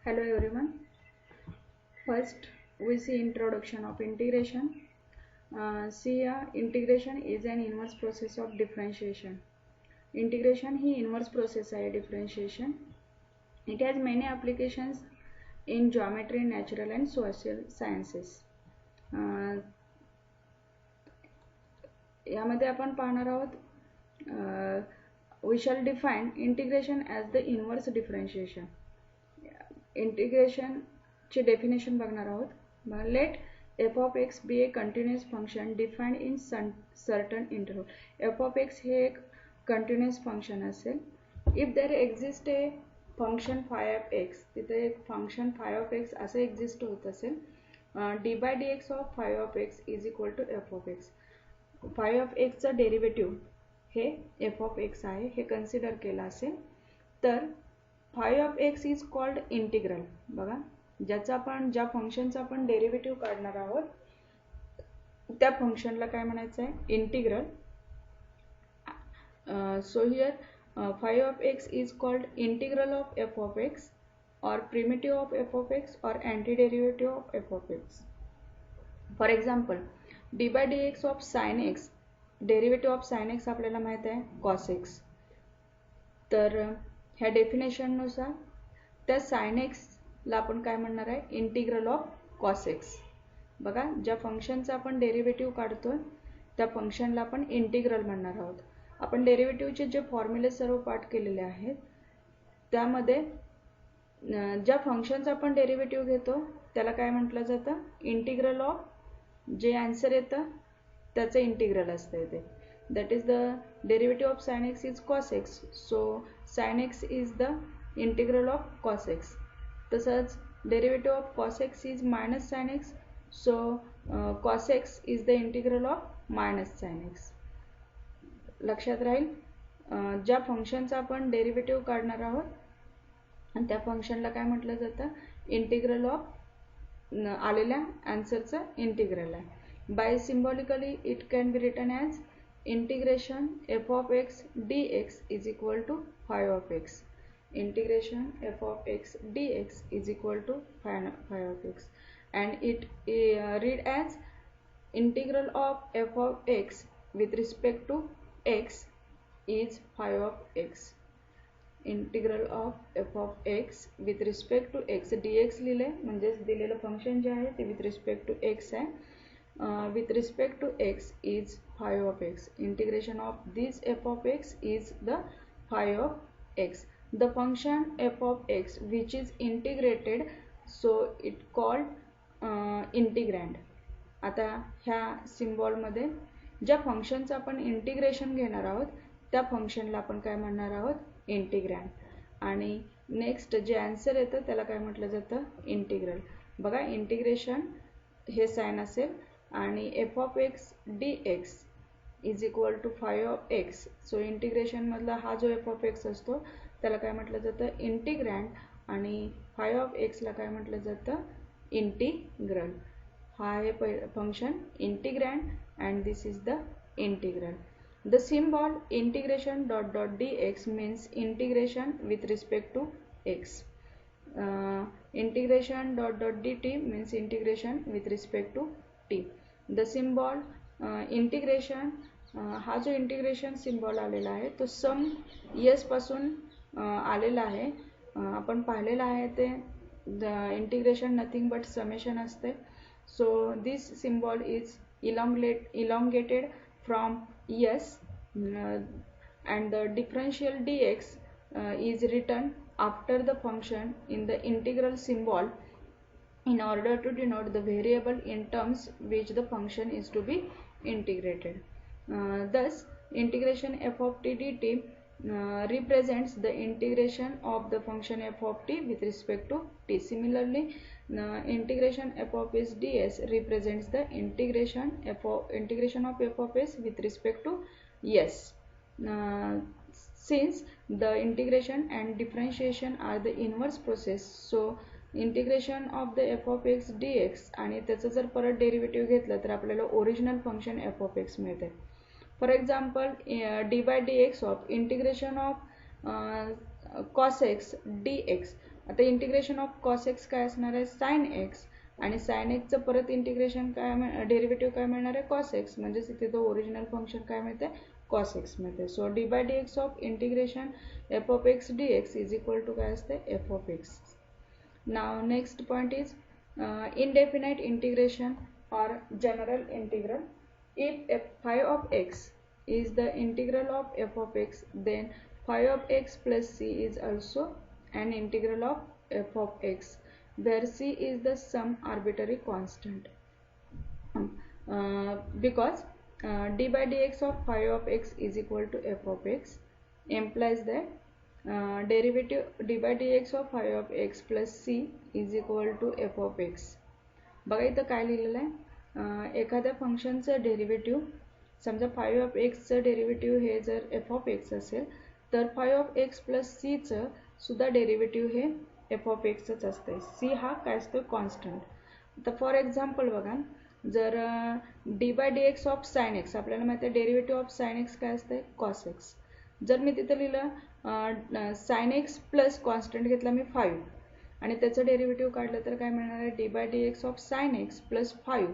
Hello everyone. First, we see introduction of integration. Integration is an inverse process of differentiation. Integration he inverse process आहे differentiation. It has many applications in geometry, natural and social sciences. यामध्ये आपण पाहणार आहोत we shall define integration as the inverse differentiation. Integration ची definition बघणार आहोत. Let f of x be a continuous function defined in certain interval. f of x हे एक continuous function असेल. if there exists a function phi of x, तिथे एक function phi of x असे exist होत असेल, d by dx of phi of x is equal to f of x. phi of x चा derivative हे f of x आहे हे consider केला असेल तर phi of x is called integral. बघा, ज्या फंक्शनचा आपण डेरिव्हेटिव्ह काढणार आहोत त्या फंक्शनला काय म्हणायचं आहे, integral. So here phi of x is called integral of f of x or primitive of f of x or antiderivative of f of x. For example, d by dx of sin x, derivative of sin x आपल्याला माहित आहे cos x. तर ह्या definition नुसार त्या sin x ला आपण काय म्हणणार आहे, इंटिग्रल ऑफ cos x. बघा, ज्या फंक्शनचा आपण डेरिव्हेटिव्ह काढतोय त्या फंक्शनला आपण इंटिग्रल म्हणणार आहोत. आपण डेरिव्हेटिव्हचे जे फॉर्म्युले सर्व पाठ केलेले आहेत त्यामध्ये ज्या फंक्शनचा आपण डेरिव्हेटिव्ह घेतो त्याला काय म्हटलं जातं, इंटिग्रल ऑफ. जे आन्सर येतं त्याचं इंटिग्रल असतं इथे. that is the derivative of sin x is cos x, so sin x is the integral of cos x. तसंच derivative of cos x is minus sin x, so cos x is the integral of minus sin x. लक्षात राहील, ज्या फंक्शनचा आपण derivative काढणार आहोत आणि त्या फंक्शनला काय म्हटलं जातं, इंटिग्रल ऑफ आलेल्या आन्सरचं इंटिग्रल आहे. By symbolically it can be written as integration f of x dx is equal to phi of x. Integration f of x dx is equal to phi of x, and it read as integral of f of x with respect to x is phi of x. Integral of f of x with respect to x, dx लिहिले म्हणजे दिलेलं function जे आहे ते with respect to x आहे. With respect to x is phi of x. Integration of this f of x is the phi of x. The function f of x which is integrated, so it called integrand. आता ह्या symbol मध्ये ज्या फंक्शनचं आपण integration घेणार आहोत त्या फंक्शनला आपण काय म्हणणार आहोत, इंटिग्रँड. आणि नेक्स्ट जे आन्सर येतं त्याला काय म्हटलं जातं, इंटिग्रल. बघा, इंटिग्रेशन हे साइन असेल आणि f of x dx is equal to phi of x. So integration मधला हा जो f of x असतो त्याला काय म्हटलं जातं, इंटिग्रँड. आणि phi of x ला काय म्हटलं जातं, इंटिग्रल. हा आहे function integrand and this is the integral. The symbol integration dot dot dx means integration with respect to x. Integration dot dot dt means integration with respect to t. The symbol integration, हा जो integration symbol आलेला आहे तो सम yes पासून आलेला आहे. आपण पाहिलेलं आहे ते इंटिग्रेशन नथिंग बट समेशन असते. So this symbol is elongated from yes and the differential dx is written after the function in the integral symbol in order to denote the variable in terms which the function is to be integrated. Thus, integration f of t dt represents the integration of the function f of t with respect to t. Similarly, integration f of s ds represents the integration of f of s with respect to s. Since the integration and differentiation are the inverse process, so integration of the F of x D X आणि त्याचं जर परत derivative घेतलं तर आपल्याला original function F of X मिळते. For example D by D x of integration of cos X D X आता integration of cos X काय असणार आहे, साइन एक्स, आणि साइन एक्सचं परत इंटिग्रेशन काय डेरिव्हेटिव्ह काय मिळणार आहे, कॉस एक्स, म्हणजेच इथे तो ओरिजिनल फंक्शन काय मिळते, कॉस एक्स मिळते. So d by D x of integration f of x D x is equal to काय असते, एफ ऑफ एक्स. नाव next point is indefinite integration or general integral. If phi of x is the integral of f of x, then phi of x plus c is also an integral of f of x, where c is the some arbitrary constant. Because d by dx of phi of x is equal to f of x implies that derivative d by dx of phi of x plus c is equal to f of x. बघा इथं काय लिहिलेलं आहे, एखाद्या फंक्शनचं derivative, समजा five of एक्सचं derivative हे जर एफ ऑफ एक्स असेल तर फाय ऑफ एक्स प्लस सीचं सुद्धा डेरिव्हेटिव्ह हे एफ ऑफ एक्सच असते. सी हा काय असतो, कॉन्स्टंट. तर फॉर एक्झाम्पल बघा, जर d by D x of sine x, आपल्याला माहिती आहे डेरिव्हेटिव्ह ऑफ साइन एक्स काय असते, कॉस एक्स. जर मी तिथं लिहिलं साइन एक्स प्लस कॉन्स्टंट घेतला मी 5 आणि त्याचं डेरिव्हेटिव्ह काढलं तर काय मिळणार आहे, D by D x of sine X plus 5.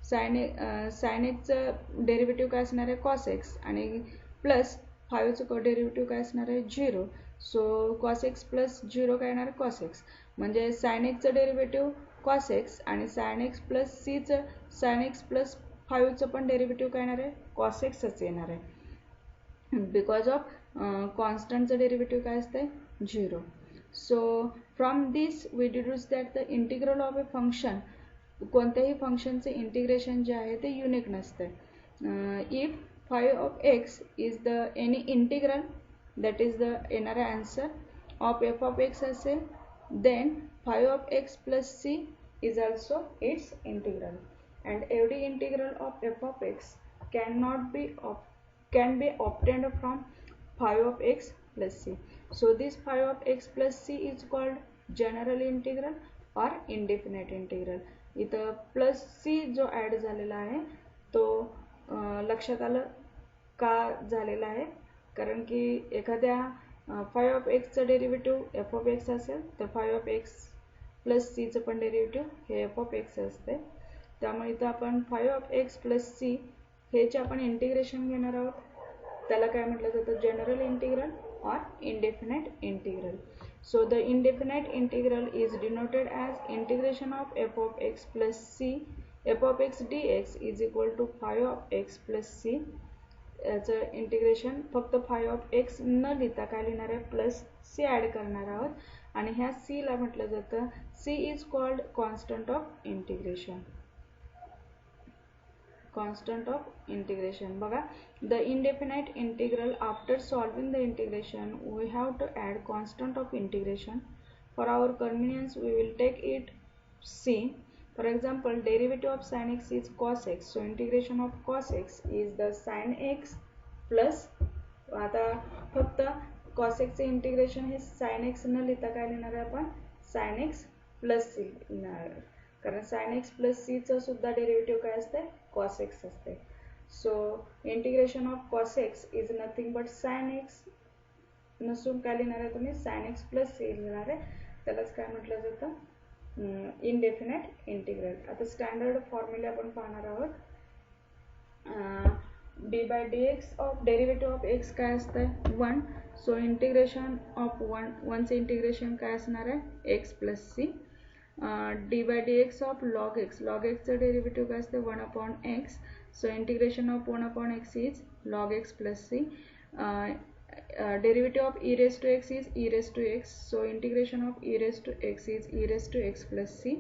Sine एक्सचं डेरिव्हेटिव्ह काय असणार आहे, कॉस एक्स, आणि प्लस 5चं डेरिव्हेटिव्ह काय असणार आहे, 0. सो कॉस एक्स प्लस 0 काय येणार, कॉस एक्स. म्हणजे साइन एक्सचं डेरिव्हेटिव्ह कॉस एक्स आणि साइन एक्स प्लस सीचं साइन एक्स प्लस 5चं पण डेरिव्हेटिव्ह काय येणार आहे, कॉस एक्सच येणार आहे. बिकॉज ऑफ कॉन्स्टंटचं डेरिव्हेटिव्ह काय असते, 0. So from this we deduce that the integral of a function, कोणत्याही फंक्शनचे इंटिग्रेशन जे आहे ते युनिक नसते. If phi of x is the any integral, that is the येणारा answer of f of x असेल, then phi of x plus c is also its integral, and every integral of f of x can be obtained from phi of x plus c. So this phi of x plus c is called general integral or indefinite integral. इथं plus c जो add झालेला आहे तो लक्षात आलं का झालेला आहे, कारण की एखाद्या फाय ऑफ एक्सचं डेरिव्हेटिव्ह एफ ऑफ एक्स असेल तर फाय ऑफ एक्स प्लस सीचं पण डेरिव्हेटिव्ह हे एफ ऑफ एक्स असते. त्यामुळे इथं आपण phi of x plus c हेचे आपण इंटिग्रेशन घेणार आहोत, त्याला काय म्हटलं जातं, general integral or indefinite integral. So the indefinite integral is denoted as integration of f of x plus c f of x D x is equal to phi of x plus c. याचं integration फक्त phi of x न लिहिता काय लिहिणार आहे, plus C add करणार आहोत, आणि ह्या सीला म्हटलं जातं, c is called constant of integration. constant of integration. बघा, the indefinite integral, after solving the integration we have to add constant of integration. For our convenience we will take it c. For example, derivative of sin x is cos x, so integration of cos x is the sin x plus, आता फक्त cos x चे integration हे sin x न लिहिता काय लिहिणार आहे आपण, sin x प्लस c लिहिणार, कारण sin x प्लस c चं सुद्धा डेरिव्हेटिव्ह काय असते, cos x असते. So integration of cos x is nothing but sin x नसून काय लिहिणार आहे तुम्ही, sin x प्लस c लिहिणार आहे, त्यालाच काय म्हटलं जातं, इनडेफिनाइट इंटिग्रल. आता स्टँडर्ड फॉर्म्युले आपण पाहणार आहोत. D by D x of derivative of x काय असतं, 1. सो इंटिग्रेशन ऑफ 1चे इंटिग्रेशन काय असणार आहे, x plus c. D by D x of log एक्सचं डेरिव्हेटिव्ह काय असते, 1 upon x. So integration of 1 upon x is log x plus c. Derivative of e raise to x is e raise to x, so integration of e raise to x is e raise to x plus c.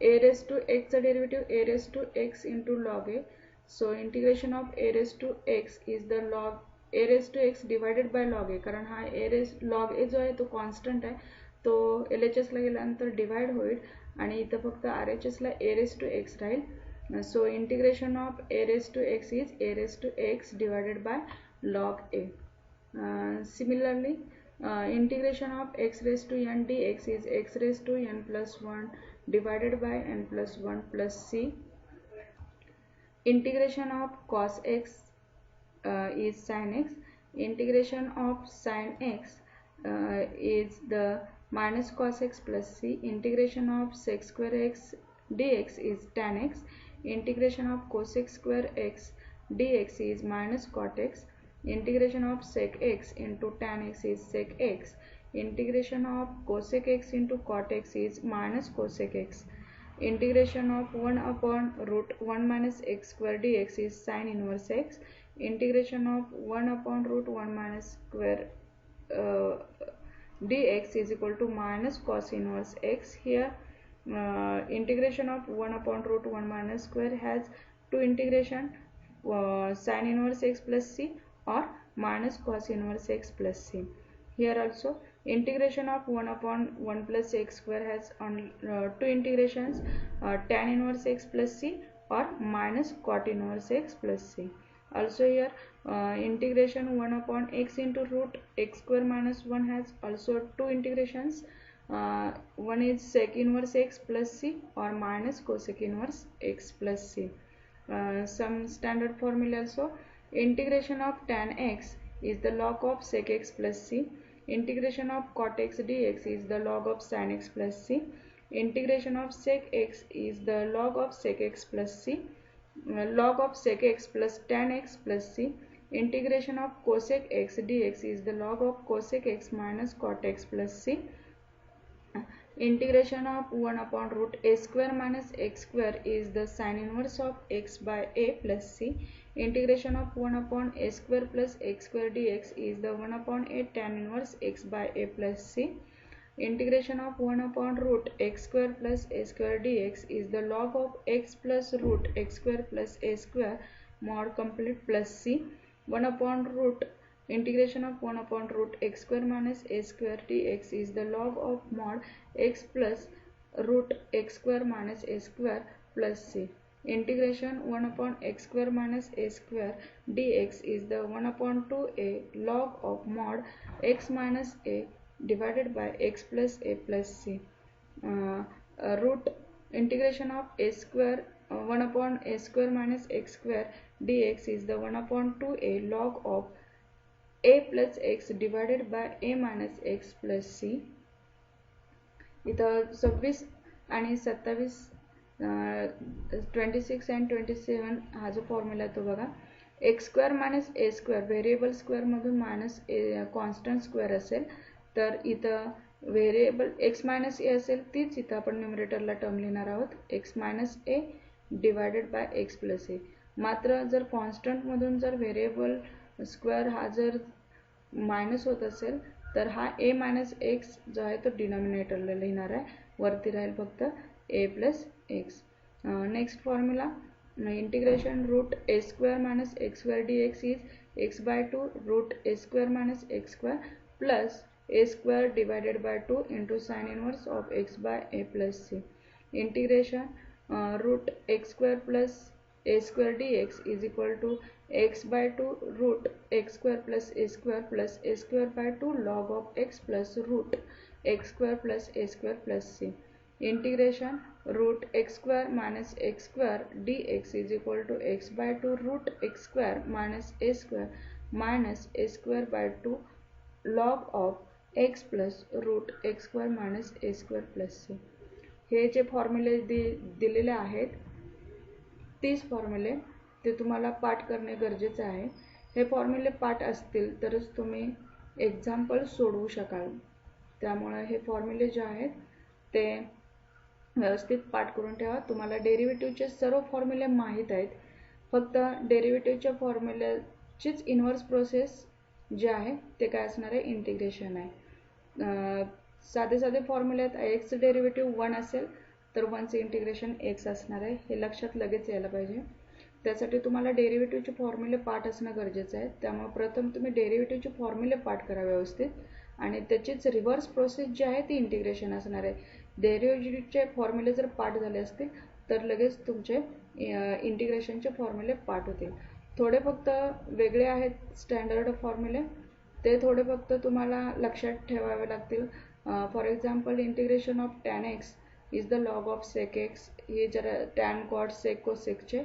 A raise to एक्सचं derivative a raise to x into log a, so integration of a raise to x is the log a raise to x divided by log a, कारण हा log ए जो आहे तो constant आहे, तो L H एसला गेल्यानंतर divide होईल आणि इथं फक्त आर एच एसला ए रेस टू एक्स राहील. So integration of a raise to x is a raise to x divided by log a. Similarly integration of x raise to n d x is x raise to n plus 1 divided by n plus 1 plus c. Integration of cos x is sin x. Integration of sin x is the minus cos x plus c. Integration of sec square x dx is tan x. Integration of cosec square x dx is minus cot x. Integration of sec x into tan x is sec x. Integration of cosec x into cot x is minus cosec x. Integration of 1 upon root 1 minus x square dx is sin inverse x. Integration of 1 upon root 1 minus square dx is equal to minus cos inverse x. Here integration of 1 upon root 1 minus square has two integration, sin inverse x plus c or minus cos inverse x plus c. Here also integration of 1 upon 1 plus x square has two integrations, tan inverse x plus c or minus cot inverse x plus c. Also here integration 1 upon x into root x square minus 1 has also two integrations, one is sec inverse x plus c or minus cosec inverse x plus c. Some standard formula also, integration of tan x is the log of sec x plus c. Integration of cot x dx is the log of sin x plus c. Integration of sec x is the log of sec x plus c. Log of sec x plus tan x plus c. Integration of cosec x dx is the log of cosec x minus cot x plus c. Integration of 1 upon root a square minus x square is the sin inverse of x by a plus c. Integration of 1 upon a square plus x square dx is the 1 upon a tan inverse x by a plus c. Integration of 1 upon root x square plus a square dx is the log of x plus root x square plus a square mod complete plus c. 1 upon root integration of 1 upon root x square minus a square dx is the log of mod x plus root x square minus a square plus c. Integration 1 upon x square minus a square dx is the 1 upon 2a log of mod x minus a divided by x plus a plus c. Root integration of a square 1 upon a square minus x square dx is the 1 upon 2a log of a plus x divided by a minus x plus c. इथं 26 आणि 27 26 and 27 हा जो formula तो बघा, x square minus ए square variable square मधून minus ए constant square असेल तर इथं व्हेरिएबल एक्स मायनस ए असेल तीच इथं आपण न्यूमरेटरला टर्म लिहिणार आहोत, x minus a divided by x plus a. मात्र जर कॉन्स्टंट मधून जर व्हेरिएबल स्क्वेअर हा जर मायनस होत असेल तर हा ए मायनस एक्स जो आहे तो डिनॉमिनेटरला लिहिणार आहे, वरती राहील फक्त a plus x. Next formula, integration root a square minus x square d x is x by 2 root a square minus x square plus a square divided by 2 into sine inverse of x by a plus c. Integration root x square plus a square dx is equal to x by 2 root x square plus a square by 2 log of x plus root x square plus a square plus c. Integration root x square minus x square dx is equal to x by 2 root x square minus a square by 2 log of x plus root x square minus a square plus c. हे जे फॉर्म्युले दिलेले आहेत 30 फॉर्म्युले ते तुम्हाला पाठ करणे गरजेचे आहे. हे फॉर्म्युले पाठ असतील तरच तुम्ही एक्झाम्पल सोडवू शकाल. त्यामुळे हे फॉर्म्युले जे आहेत ते व्यवस्थित पाठ करून ठेवा. तुम्हाला डेरिव्हेटिव्हचे सर्व फॉर्म्युले माहीत आहेत, फक्त डेरिव्हेटिव्हच्या फॉर्म्युल्याचीच इन्व्हर्स प्रोसेस जे आहे ते काय असणार आहे, इंटिग्रेशन आहे. साधे साधे फॉर्म्युले आहेत, एक्स डेरिव्हेटिव्ह 1 असेल तर 1चे इंटिग्रेशन x असणार आहे, हे लक्षात लगेच यायला पाहिजे. त्यासाठी तुम्हाला डेरिव्हेटिव्हचे फॉर्म्युले पाठ असणं गरजेचं आहे. त्यामुळे प्रथम तुम्ही डेरिव्हेटिव्हचे फॉर्म्युले पाठ करा व्यवस्थित आणि त्याचीच रिव्हर्स प्रोसेस जी आहे ती इंटिग्रेशन असणार आहे. डेरिव्हेटिव्हचे फॉर्म्युले जर पाठ झाले असतील तर लगेच तुमचे इंटिग्रेशनचे फॉर्म्युले पाठ होतील. थोडे फक्त वेगळे आहेत स्टँडर्ड फॉर्म्युले, ते थोडे फक्त तुम्हाला लक्षात ठेवावे लागतील. For example integration of tan x is the log of sec x, हे जरा टॅन कॉट सेक कोसेकचे.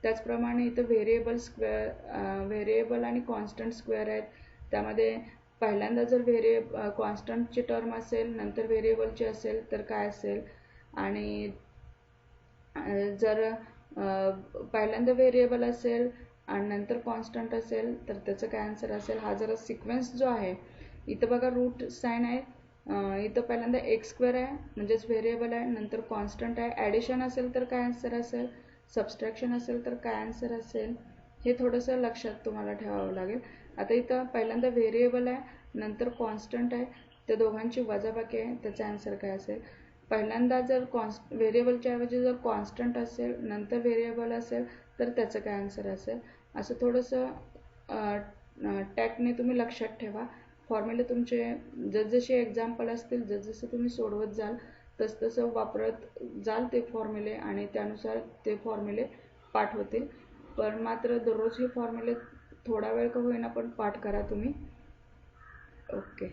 त्याचप्रमाणे इथं व्हेरिएबल आणि कॉन्स्टंट स्क्वेअर आहेत, त्यामध्ये पहिल्यांदा जर कॉन्स्टंटची टर्म असेल, नंतर व्हेरिएबलची असेल तर काय असेल, आणि जर पहिल्यांदा व्हेरिएबल असेल आणि नंतर कॉन्स्टंट असेल तर त्याचं काय आन्सर असेल. हा जरा सिक्वेन्स जो आहे, इथं बघा रूट साईन आहे, इथं पहिल्यांदा x² आहे म्हणजेच व्हेरिएबल आहे, नंतर कॉन्स्टंट आहे. ॲडिशन असेल तर काय आन्सर असेल, सबस्ट्रॅक्शन असेल तर काय आन्सर असेल, हे थोडंसं लक्षात तुम्हाला ठेवावं लागेल. आता इथं पहिल्यांदा व्हेरिएबल आहे, नंतर कॉन्स्टंट आहे, त्या दोघांची वजाबाकी आहे, त्याचा आन्सर काय असेल. पहिल्यांदा जर व्हेरिएबलच्या ऐवजी जर कॉन्स्टंट असेल, नंतर व्हेरिएबल असेल तर त्याचं काय आन्सर असेल. असं थोडंसं टॅक्टने तुम्ही लक्षात ठेवा. फॉर्म्युले तुमचे जसजसे एक्झाम्पल असतील, जसजसं तुम्ही सोडवत जाल तसतसं वापरत जाल ते फॉर्म्युले, आणि त्यानुसार ते फॉर्म्युले पाठ होतील. पण मात्र दररोज हे फॉर्म्युले थोडा वेळ का होईना पण पाठ करा तुम्ही. ओके.